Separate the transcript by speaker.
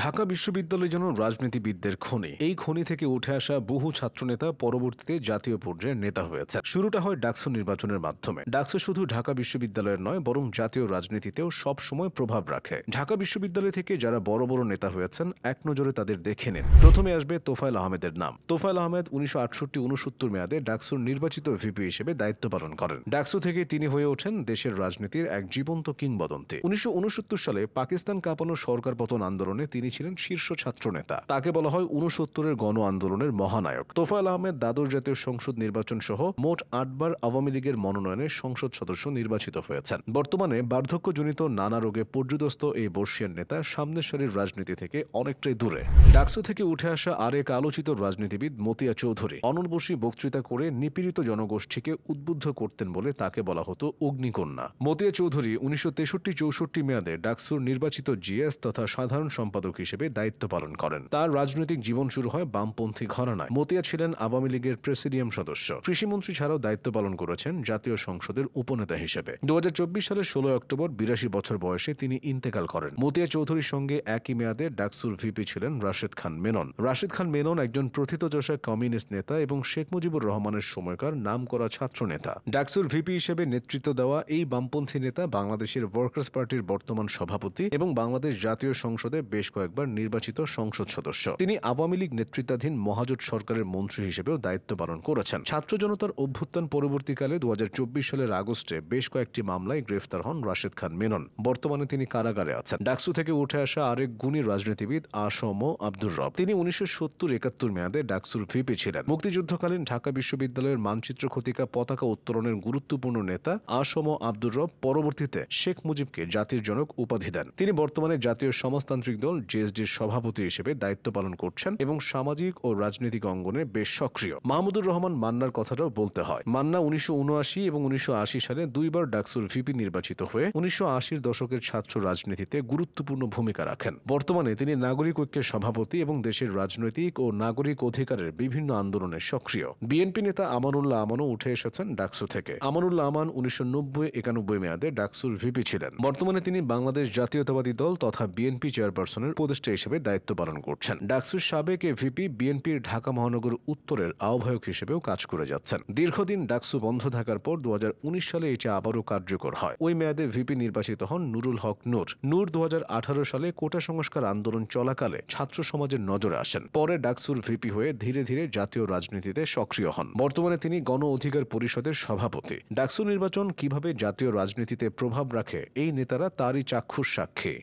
Speaker 1: ঢাকা বিশ্ববিদ্যালয় যেন রাজনীতিবিদদের খনি। এই খনি থেকে উঠে আসা বহু ছাত্রনেতা পরবর্তীতে জাতীয় পর্যায়ের নেতা হয়েছে। শুরুটা হয় ডাকসু নির্বাচনের মাধ্যমে। ডাকসু শুধু ঢাকা বিশ্ববিদ্যালয়ের নয়, বরং জাতীয় রাজনীতিতেও সব সময় প্রভাব রাখে। ঢাকা বিশ্ববিদ্যালয় থেকে যারা বড় বড় নেতা হয়েছেন, এক নজরে তাদের দেখে নিন। প্রথমে আসবে তোফায়েল আহমেদের নাম। তোফায়েল আহমেদ 1968-69 মেয়াদে ডাকসুর নির্বাচিত ভিপি হিসেবে দায়িত্ব পালন করেন। ডাকসু থেকে তিনি হয়ে ওঠেন দেশের রাজনীতির এক জীবন্ত কিংবদন্তি। 1969 সালে পাকিস্তান কাঁপানো সরকার পতন আন্দোলনে তিনি ছিলেন শীর্ষ ছাত্র নেতা। তাকে বলা হয় 69-এর গণ আন্দোলনের মহানায়ক। তোফায়েল আহমেদ দ্বাদশ জাতীয় সংসদ নির্বাচন সহ মোট 8 বার আওয়ামী লীগের মনোনয়নে সংসদ সদস্য নির্বাচিত হয়েছেন। বর্তমানে বার্ধক্যজনিত নানা রোগে পর্যুদস্ত এই বর্ষিয়ান নেতা সামনের সারির রাজনীতি থেকে অনেকটাই দূরে। ডাকসু থেকে উঠে আসা আরেক আলোচিত রাজনীতিবিদ মতিয়া চৌধুরী অনর্বশী বক্তৃতা করে নিপীড়িত জনগোষ্ঠীকে উদ্বুদ্ধ করতেন বলে তাকে বলা হতো অগ্নিকন্যা। মতিয়া চৌধুরী 1963-64 মেয়াদে ডাকসুর নির্বাচিত জিএস তথা সাধারণ সম্পাদক হিসেবে দায়িত্ব পালন করেন। তার রাজনৈতিক জীবন শুরু হয় বামপন্থী ঘরানায়। মতিয়া ছিলেন আওয়ামী লীগের প্রেসিডিয়াম সদস্য। কৃষিমন্ত্রী ছাড়াও দায়িত্ব পালন করেছেন জাতীয় সংসদের উপনেতা হিসেবে। 2024 সালের 16 অক্টোবর 82 বছর বয়সে তিনি ইন্তেকাল করেন। মতিয়া চৌধুরীর সঙ্গে একই মেয়াদে ডাকসুর ভিপি ছিলেন রাশেদ খান মেনন। রাশেদ খান মেনন একজন প্রথিতযশা কমিউনিস্ট নেতা এবং শেখ মুজিবুর রহমানের সময়কার নামকরা ছাত্র নেতা। ডাকসুর ভিপি হিসেবে নেতৃত্ব দেওয়া এই বামপন্থী নেতা বাংলাদেশের ওয়ার্কার্স পার্টির বর্তমান সভাপতি এবং বাংলাদেশ জাতীয় সংসদে বেশ কয়েকবার নির্বাচিত সংসদ সদস্য। তিনি আওয়ামী লীগ নেতৃত্বাধীন মহাজোট সরকারের মন্ত্রী হিসেবেও দায়িত্ব পালন করেছেন। ছাত্র জনতার অভ্যুত্থান পরবর্তীকালে 2024 সালের আগস্টে বেশ কয়েকটি মামলায় গ্রেফতার হন রাশেদ খান মেনন। বর্তমানে তিনি কারাগারে আছেন। ডাকসু থেকে উঠে আসা আরেক গুণী রাজনীতিবিদ আসম আব্দুর রব। তিনি 1970-71 মেয়াদে ডাকসুর ভিপি ছিলেন। মুক্তিযুদ্ধকালীন ঢাকা বিশ্ববিদ্যালয়ের মানচিত্র খতিকা পতাকা উত্তোলনের গুরুত্বপূর্ণ নেতা আসম আব্দুর রব পরবর্তীতে শেখ মুজিবকে জাতির জনক উপাধি দেন। তিনি বর্তমানে জাতীয় সমাজতান্ত্রিক দল জেএসডির সভাপতি হিসেবে দায়িত্ব পালন করছেন এবং সামাজিক ও রাজনৈতিক অঙ্গনে বেশ সক্রিয়। মাহমুদুর রহমান মান্নার কথাটাও বলতে হয়। মান্না 1979 এবং 1980 সালে দুইবার ডাকসুর ভিপি নির্বাচিত হয়ে 1980-র দশকের ছাত্র রাজনীতিতে গুরুত্বপূর্ণ ভূমিকা রাখেন। বর্তমানে তিনি নাগরিক ঐক্যের সভাপতি এবং দেশের রাজনৈতিক ও নাগরিক অধিকারের বিভিন্ন আন্দোলনে সক্রিয়। বিএনপি নেতা আমানুল্লাহ আমানও উঠে এসেছেন ডাকসু থেকে। আমানুল্লাহ আমান 1990-91 মেয়াদে ডাকসুর ভিপি ছিলেন। বর্তমানে তিনি বাংলাদেশ জাতীয়তাবাদী দল তথা বিএনপি চেয়ারপারসনের উপদেষ্টা হিসেবে দায়িত্ব পালন করছেন। ডাকসুর সাবেক এ ভিপি বিএনপির ঢাকা মহানগর উত্তরের আহ্বায়ক হিসেবেও কাজ করে যাচ্ছেন। দীর্ঘদিন ডাকসু বন্ধ থাকার পর 2019 সালে এটি আবারও কার্যকর হয়। ওই মেয়াদে ভিপি নির্বাচিত হন নুরুল হক নূর। নূর 2018 সালে কোটা সংস্কার আন্দোলন চলাকালে ছাত্র সমাজের নজরে আসেন। পরে ডাকসুর ভিপি হয়ে ধীরে ধীরে জাতীয় রাজনীতিতে সক্রিয় হন। বর্তমানে তিনি গণ অধিকার পরিষদের সভাপতি। ডাকসু নির্বাচন কিভাবে জাতীয় রাজনীতিতে প্রভাব রাখে, এই নেতারা তারই চাক্ষুষ সাক্ষী।